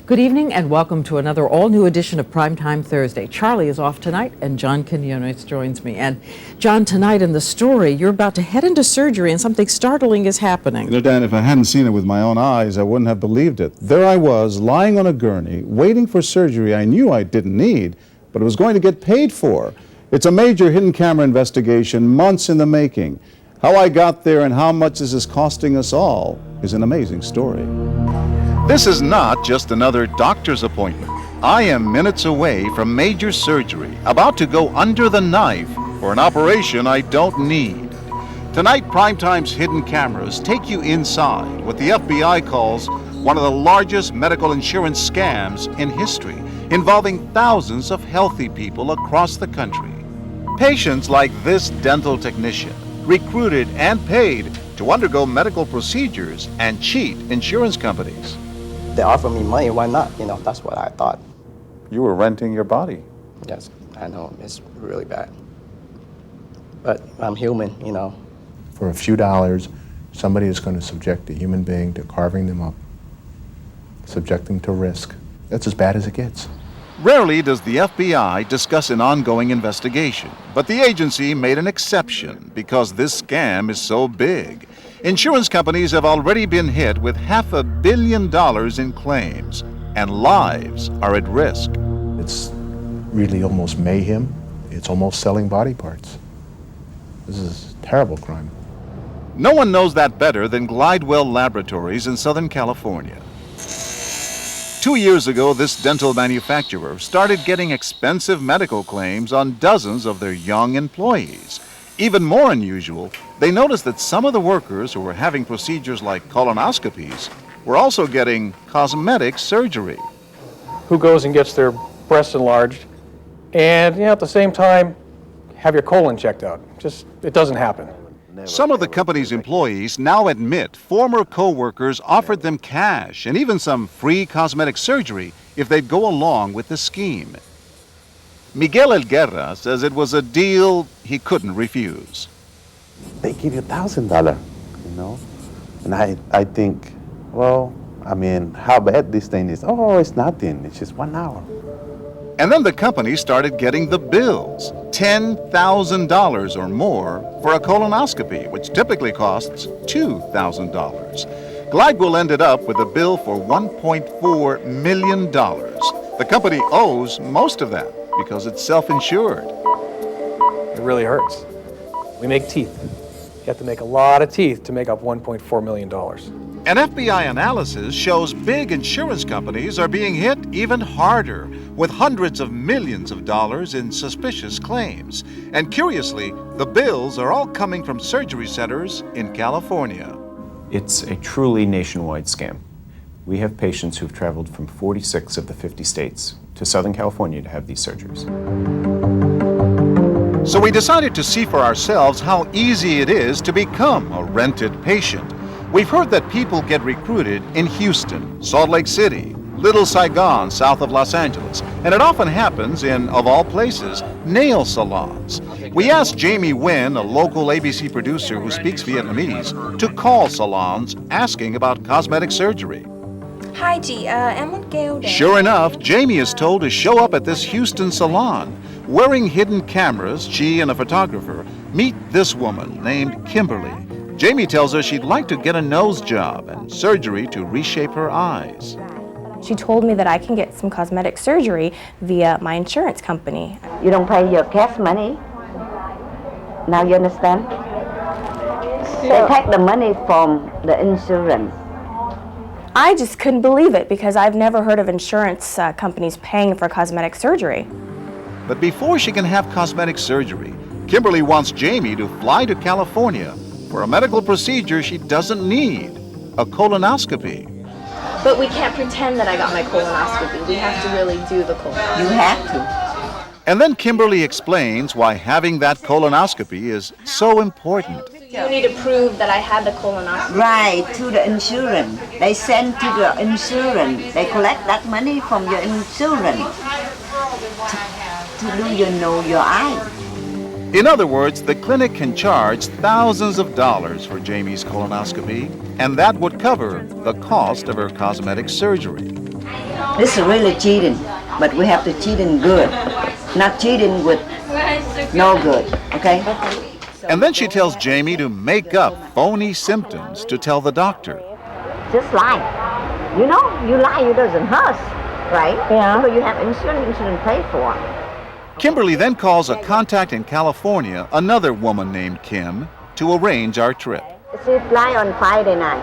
Good evening and welcome to another all-new edition of Primetime Thursday. Charlie is off tonight and John Quinones joins me. And John, tonight in the story, you're about to head into surgery and something startling is happening. You know, Dan, if I hadn't seen it with my own eyes, I wouldn't have believed it. There I was, lying on a gurney, waiting for surgery I knew I didn't need, but it was going to get paid for. It's a major hidden camera investigation, months in the making. How I got there and how much this is costing us all is an amazing story. This is not just another doctor's appointment. I am minutes away from major surgery, about to go under the knife for an operation I don't need. Tonight, Primetime's hidden cameras take you inside what the FBI calls one of the largest medical insurance scams in history, involving thousands of healthy people across the country. Patients like this dental technician, recruited and paid to undergo medical procedures and cheat insurance companies. They offer me money, why not? You know, that's what I thought. You were renting your body. Yes, I know, it's really bad. But I'm human, you know. For a few dollars, somebody is going to subject a human being to carving them up, subject them to risk. That's as bad as it gets. Rarely does the FBI discuss an ongoing investigation, but the agency made an exception because this scam is so big. Insurance companies have already been hit with $500 million in claims, and lives are at risk. It's really almost mayhem. It's almost selling body parts. This is a terrible crime. No one knows that better than Glidewell Laboratories in Southern California. 2 years ago, this dental manufacturer started getting expensive medical claims on dozens of their young employees. Even more unusual, they noticed that some of the workers who were having procedures like colonoscopies were also getting cosmetic surgery. Who goes and gets their breasts enlarged and, at the same time, have your colon checked out? It doesn't happen. Some of the company's employees now admit former co-workers offered them cash and even some free cosmetic surgery if they'd go along with the scheme. Miguel Elguerra says it was a deal he couldn't refuse. They give you $1,000, And I think, how bad this thing is. Oh, it's nothing. It's just 1 hour. And then the company started getting the bills, $10,000 or more for a colonoscopy, which typically costs $2,000. Glidewell ended up with a bill for $1.4 million. The company owes most of that because it's self-insured. It really hurts. We make teeth. You have to make a lot of teeth to make up $1.4 million. An FBI analysis shows big insurance companies are being hit even harder, with hundreds of millions of dollars in suspicious claims. And curiously, the bills are all coming from surgery centers in California. It's a truly nationwide scam. We have patients who've traveled from 46 of the 50 states to Southern California to have these surgeries. So we decided to see for ourselves how easy it is to become a rented patient. We've heard that people get recruited in Houston, Salt Lake City, Little Saigon, south of Los Angeles, and it often happens in, of all places, nail salons. We asked Jamie Nguyen, a local ABC producer who speaks Vietnamese, to call salons asking about cosmetic surgery. Hi chị, em muốn kêu để... Sure enough, Jamie is told to show up at this Houston salon. Wearing hidden cameras, she and a photographer meet this woman named Kimberly. Jamie tells her she'd like to get a nose job and surgery to reshape her eyes. She told me that I can get some cosmetic surgery via my insurance company. You don't pay your cash money. Now you understand? They take the money from the insurance. I just couldn't believe it because I've never heard of insurance companies paying for cosmetic surgery. But before she can have cosmetic surgery, Kimberly wants Jamie to fly to California for a medical procedure she doesn't need, a colonoscopy. But we can't pretend that I got my colonoscopy. We have to really do the colonoscopy. You have to. And then Kimberly explains why having that colonoscopy is so important. You need to prove that I had the colonoscopy. Right, to the insurance. They send to the insurance. They collect that money from your insurance to do your eye. In other words, the clinic can charge thousands of dollars for Jamie's colonoscopy, and that would cover the cost of her cosmetic surgery. This is really cheating, but we have to cheat in good, not cheating with no good, okay? And then she tells Jamie to make up phony symptoms to tell the doctor. Just lie. You know, you lie, you doesn't hurt, right? Yeah. So you have insurance paid for. Kimberly then calls a contact in California, another woman named Kim, to arrange our trip. She fly on Friday night.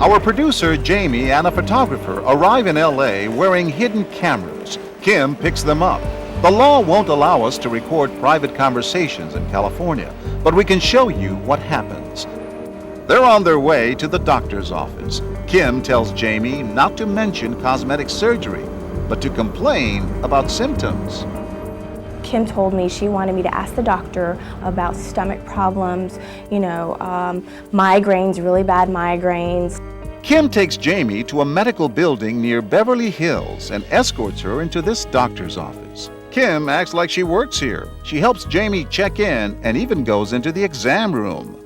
Our producer, Jamie, and a photographer arrive in LA wearing hidden cameras. Kim picks them up. The law won't allow us to record private conversations in California, but we can show you what happens. They're on their way to the doctor's office. Kim tells Jamie not to mention cosmetic surgery, but to complain about symptoms. Kim told me she wanted me to ask the doctor about stomach problems, migraines, really bad migraines. Kim takes Jamie to a medical building near Beverly Hills and escorts her into this doctor's office. Kim acts like she works here. She helps Jamie check in and even goes into the exam room.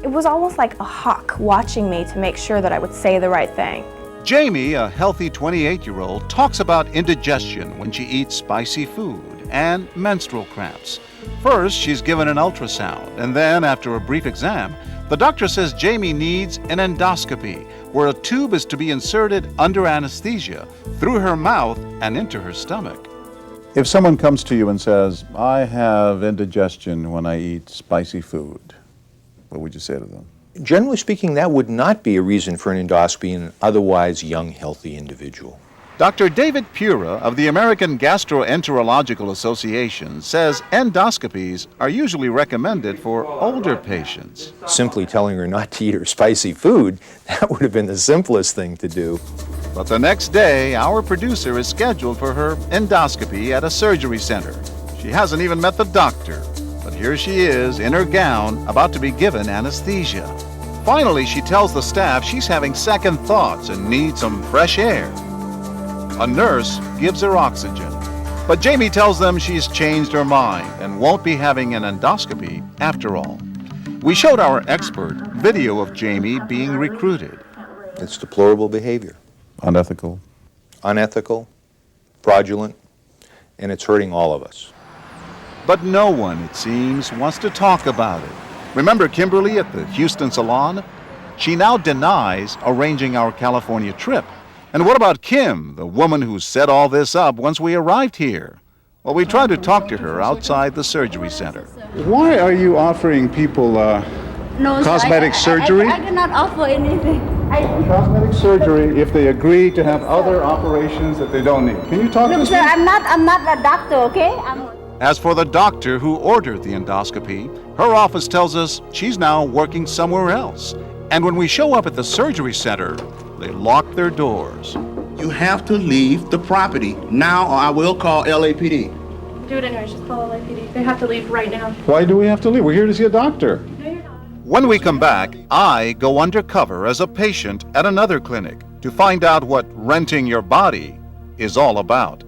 It was almost like a hawk watching me to make sure that I would say the right thing. Jamie, a healthy 28-year-old, talks about indigestion when she eats spicy food and menstrual cramps. First, she's given an ultrasound, and then, after a brief exam, the doctor says Jamie needs an endoscopy, where a tube is to be inserted under anesthesia through her mouth and into her stomach. If someone comes to you and says, I have indigestion when I eat spicy food, what would you say to them? Generally speaking, that would not be a reason for an endoscopy in an otherwise young, healthy individual. Dr. David Pura of the American Gastroenterological Association says endoscopies are usually recommended for older patients. Simply telling her not to eat her spicy food, that would have been the simplest thing to do. But the next day, our producer is scheduled for her endoscopy at a surgery center. She hasn't even met the doctor, but here she is in her gown, about to be given anesthesia. Finally, she tells the staff she's having second thoughts and needs some fresh air. A nurse gives her oxygen, but Jamie tells them she's changed her mind and won't be having an endoscopy after all. We showed our expert video of Jamie being recruited. It's deplorable behavior. Unethical. Unethical, fraudulent, and it's hurting all of us. But no one, it seems, wants to talk about it. Remember Kimberly at the Houston salon? She now denies arranging our California trip. And what about Kim, the woman who set all this up once we arrived here? Well, we tried to talk to her outside the surgery center. Why are you offering people cosmetic surgery? I do not offer anything. Cosmetic surgery if they agree to have other operations that they don't need. Can you talk to Look, us? sir, I'm not a doctor, okay? As for the doctor who ordered the endoscopy, her office tells us she's now working somewhere else. And when we show up at the surgery center, they lock their doors. You have to leave the property now, or I will call LAPD. Do it anyways, just call LAPD. They have to leave right now. Why do we have to leave? We're here to see a doctor. When we come back, I go undercover as a patient at another clinic to find out what renting your body is all about.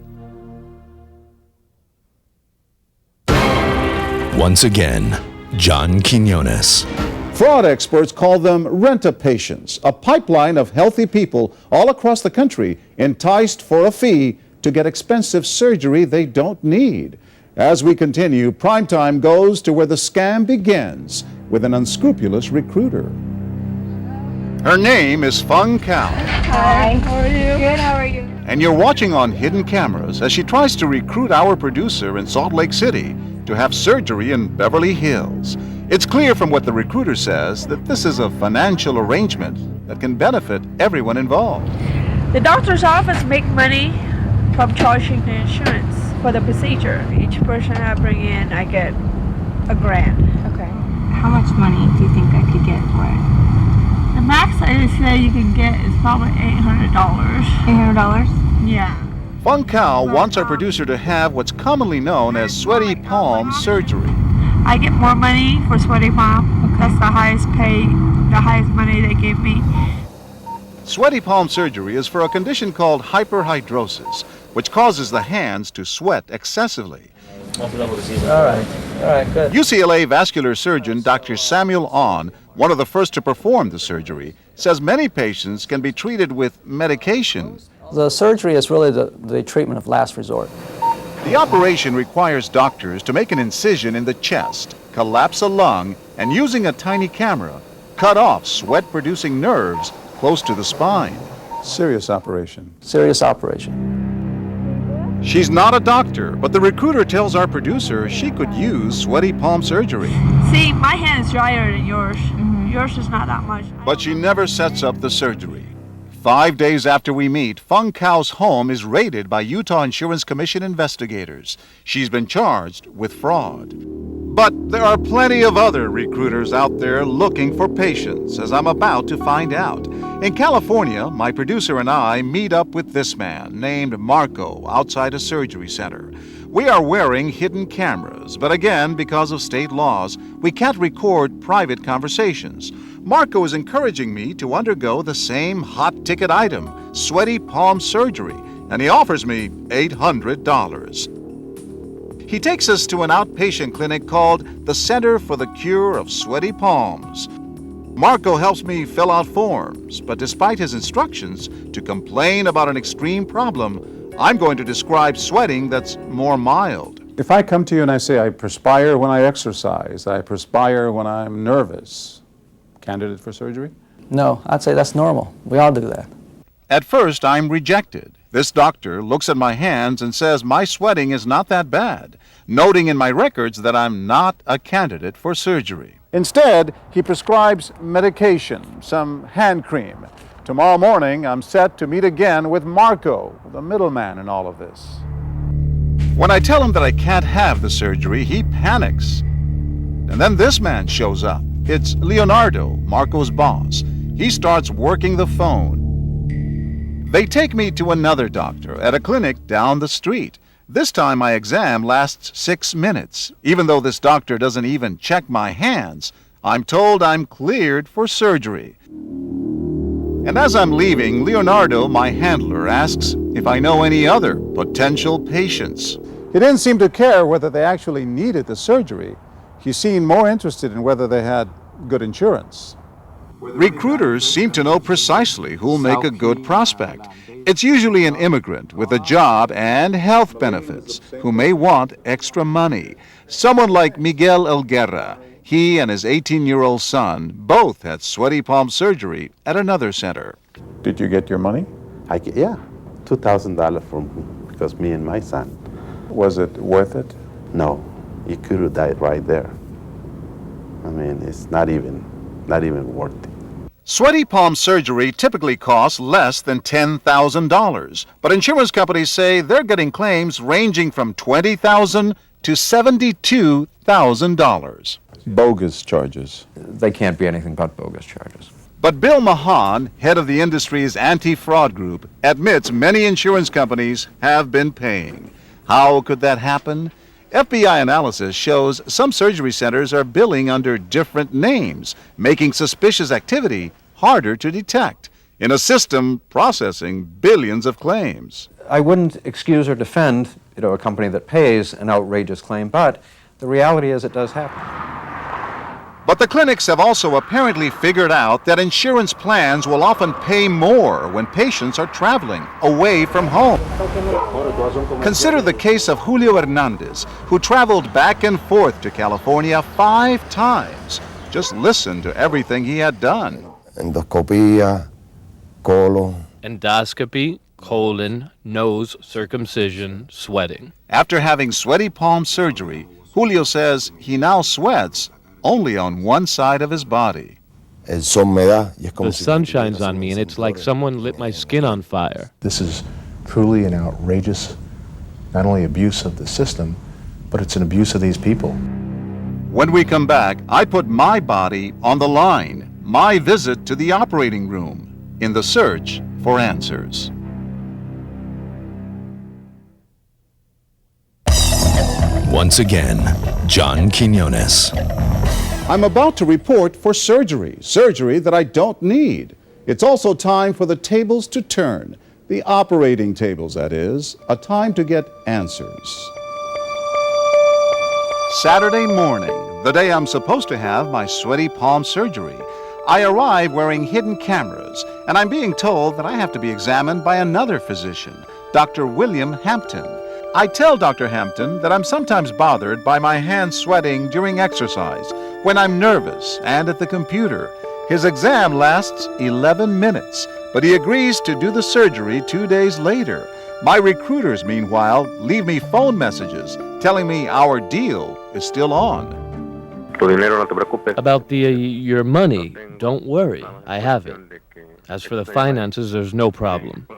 Once again, John Quinones. Fraud experts call them rent-a-patients, a pipeline of healthy people all across the country enticed for a fee to get expensive surgery they don't need. As we continue, Primetime goes to where the scam begins with an unscrupulous recruiter. Her name is Fung Cao. Hi, how are you? Good, how are you? And you're watching on hidden cameras as she tries to recruit our producer in Salt Lake City to have surgery in Beverly Hills. It's clear from what the recruiter says that this is a financial arrangement that can benefit everyone involved. The doctor's office make money from charging the insurance for the procedure. Each person I bring in, I get $1,000. Okay. How much money do you think I could get for it? The max I say you can get is probably $800. $800? Yeah. Fung Cao wants our producer to have what's commonly known as sweaty palm surgery. I get more money for sweaty palm. Okay. That's the highest pay, the highest money they give me. Sweaty palm surgery is for a condition called hyperhidrosis, which causes the hands to sweat excessively. All right, good. UCLA vascular surgeon Dr. Samuel On, one of the first to perform the surgery, says many patients can be treated with medication. The surgery is really the treatment of last resort. The operation requires doctors to make an incision in the chest, collapse a lung, and using a tiny camera, cut off sweat-producing nerves close to the spine. Serious operation. Serious operation. She's not a doctor, but the recruiter tells our producer she could use sweaty palm surgery. See, my hand is drier than yours. Yours is not that much. But she never sets up the surgery. 5 days after we meet, Fung Kao's home is raided by Utah Insurance Commission investigators. She's been charged with fraud. But there are plenty of other recruiters out there looking for patients, as I'm about to find out. In California, my producer and I meet up with this man named Marco outside a surgery center. We are wearing hidden cameras, but again, because of state laws, we can't record private conversations. Marco is encouraging me to undergo the same hot-ticket item, sweaty palm surgery, and he offers me $800. He takes us to an outpatient clinic called the Center for the Cure of Sweaty Palms. Marco helps me fill out forms, but despite his instructions to complain about an extreme problem, I'm going to describe sweating that's more mild. If I come to you and I say I perspire when I exercise, I perspire when I'm nervous, candidate for surgery? No, I'd say that's normal. We all do that. At first, I'm rejected. This doctor looks at my hands and says my sweating is not that bad, noting in my records that I'm not a candidate for surgery. Instead, he prescribes medication, some hand cream. Tomorrow morning, I'm set to meet again with Marco, the middleman in all of this. When I tell him that I can't have the surgery, he panics. And then this man shows up. It's Leonardo, Marco's boss. He starts working the phone. They take me to another doctor at a clinic down the street. This time my exam lasts 6 minutes. Even though this doctor doesn't even check my hands, I'm told I'm cleared for surgery. And as I'm leaving, Leonardo, my handler, asks if I know any other potential patients. He didn't seem to care whether they actually needed the surgery. He seemed more interested in whether they had good insurance. Recruiters seem to know precisely who'll make a good prospect. It's usually an immigrant with a job and health benefits who may want extra money. Someone like Miguel Elguerra. He and his 18-year-old son both had sweaty palm surgery at another center. Did you get your money? Yeah, $2,000 because me and my son. Was it worth it? No, you could have died right there. I mean, it's not even worth it. Sweaty palm surgery typically costs less than $10,000, but insurance companies say they're getting claims ranging from $20,000 to $72,000. Bogus charges. They can't be anything but bogus charges. But Bill Mahan, head of the industry's anti-fraud group, admits many insurance companies have been paying. How could that happen? FBI analysis shows some surgery centers are billing under different names, making suspicious activity harder to detect in a system processing billions of claims. I wouldn't excuse or defend, a company that pays an outrageous claim, but the reality is it does happen. But the clinics have also apparently figured out that insurance plans will often pay more when patients are traveling away from home. Consider the case of Julio Hernandez, who traveled back and forth to California 5 times. Just listen to everything he had done. Endoscopia, colon. Endoscopy, colon, nose, circumcision, sweating. After having sweaty palm surgery, Julio says he now sweats only on one side of his body. The sun shines on me and it's like someone lit my skin on fire. This is truly an outrageous, not only abuse of the system, but it's an abuse of these people. When we come back, I put my body on the line, my visit to the operating room, in the search for answers. Once again, John Quinones. I'm about to report for surgery that I don't need. It's also time for the tables to turn. The operating tables, that is, a time to get answers. Saturday morning, the day I'm supposed to have my sweaty palm surgery. I arrive wearing hidden cameras, and I'm being told that I have to be examined by another physician, Dr. William Hampton. I tell Dr. Hampton that I'm sometimes bothered by my hands sweating during exercise, when I'm nervous and at the computer. His exam lasts 11 minutes, but he agrees to do the surgery 2 days later. My recruiters, meanwhile, leave me phone messages telling me our deal is still on. About your money, don't worry, I have it. As for the finances, there's no problem.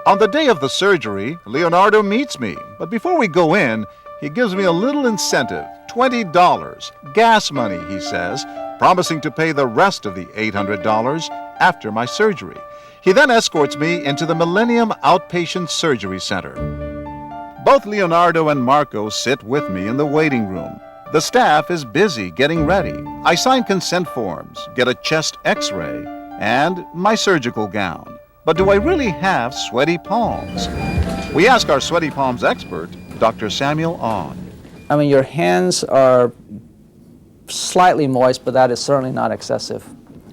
On the day of the surgery, Leonardo meets me, but before we go in, he gives me a little incentive, $20, gas money, he says, promising to pay the rest of the $800 after my surgery. He then escorts me into the Millennium Outpatient Surgery Center. Both Leonardo and Marco sit with me in the waiting room. The staff is busy getting ready. I sign consent forms, get a chest x-ray, and my surgical gown. But do I really have sweaty palms? We ask our sweaty palms expert, Dr. Samuel Ahn. I mean, your hands are slightly moist, but that is certainly not excessive.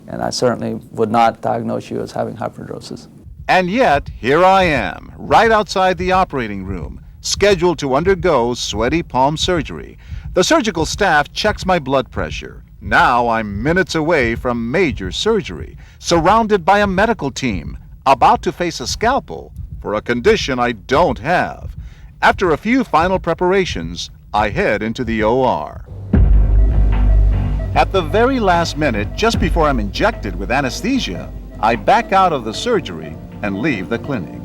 And I certainly would not diagnose you as having hyperhidrosis. And yet, here I am, right outside the operating room, scheduled to undergo sweaty palm surgery. The surgical staff checks my blood pressure. Now I'm minutes away from major surgery, surrounded by a medical team, about to face a scalpel for a condition I don't have. After a few final preparations, I head into the OR. At the very last minute, just before I'm injected with anesthesia, I back out of the surgery and leave the clinic.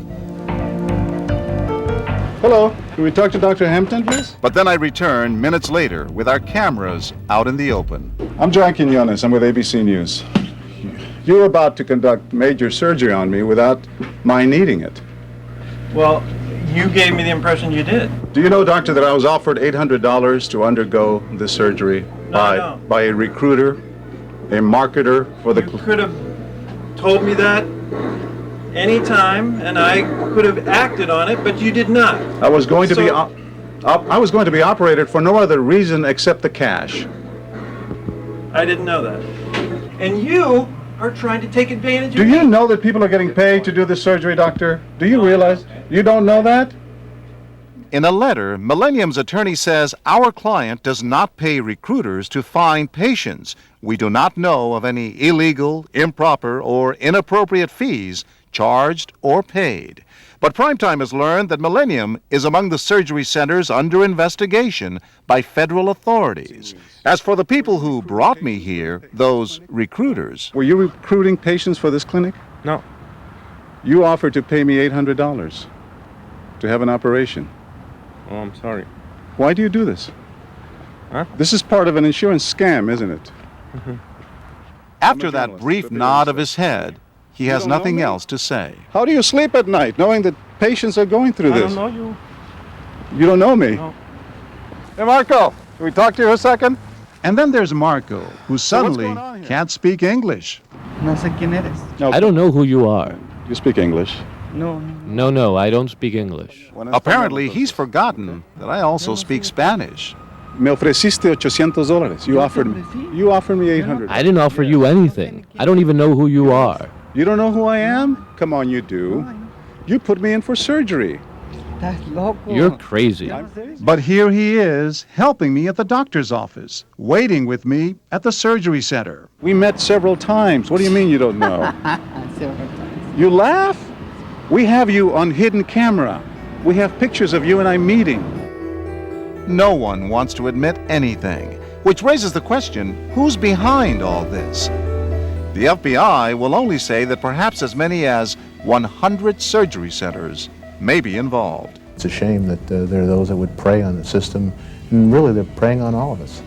Hello, can we talk to Dr. Hampton, please? But then I return minutes later with our cameras out in the open. I'm John Quinones. I'm with ABC News. You were about to conduct major surgery on me without my needing it. Well, you gave me the impression you did. Do you know, doctor, that I was offered $800 to undergo this surgery by a recruiter, a marketer for the... You could have told me that anytime, and I could have acted on it, but you did not. I was going to be operated for no other reason except the cash. I didn't know that. And you are trying to take advantage of me. Do you know that people are getting paid to do this surgery, doctor? Do you realize? You don't know that? In a letter, Millennium's attorney says our client does not pay recruiters to find patients. We do not know of any illegal, improper, or inappropriate fees charged or paid. But Primetime has learned that Millennium is among the surgery centers under investigation by federal authorities. As for the people who brought me here, those recruiters... Were you recruiting patients for this clinic? No. You offered to pay me $800 to have an operation. Oh, I'm sorry. Why do you do this? Huh? This is part of an insurance scam, isn't it? Mm-hmm. After that brief nod of his head, he has nothing else to say. How do you sleep at night knowing that patients are going through this? I don't know you. You don't know me? No. Hey, Marco, can we talk to you a second? And then there's Marco, who suddenly can't speak English. No sé quién eres. No. I don't know who you are. You speak English? No. No, I don't speak English. Apparently, he's forgotten that I also speak Spanish. Me ofreciste $800. You offered me $800. I didn't offer you anything. I don't even know who you are. You don't know who I am? Come on, you do. You put me in for surgery. You're crazy. But here he is, helping me at the doctor's office, waiting with me at the surgery center. We met several times. What do you mean you don't know? You laugh? We have you on hidden camera. We have pictures of you and I meeting. No one wants to admit anything, which raises the question, who's behind all this? The FBI will only say that perhaps as many as 100 surgery centers may be involved. It's a shame that there are those that would prey on the system, and really they're preying on all of us.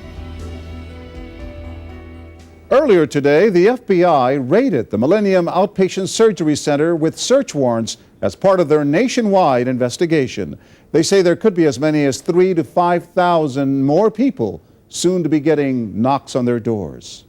Earlier today, the FBI raided the Millennium Outpatient Surgery Center with search warrants as part of their nationwide investigation. They say there could be as many as 3,000 to 5,000 more people soon to be getting knocks on their doors.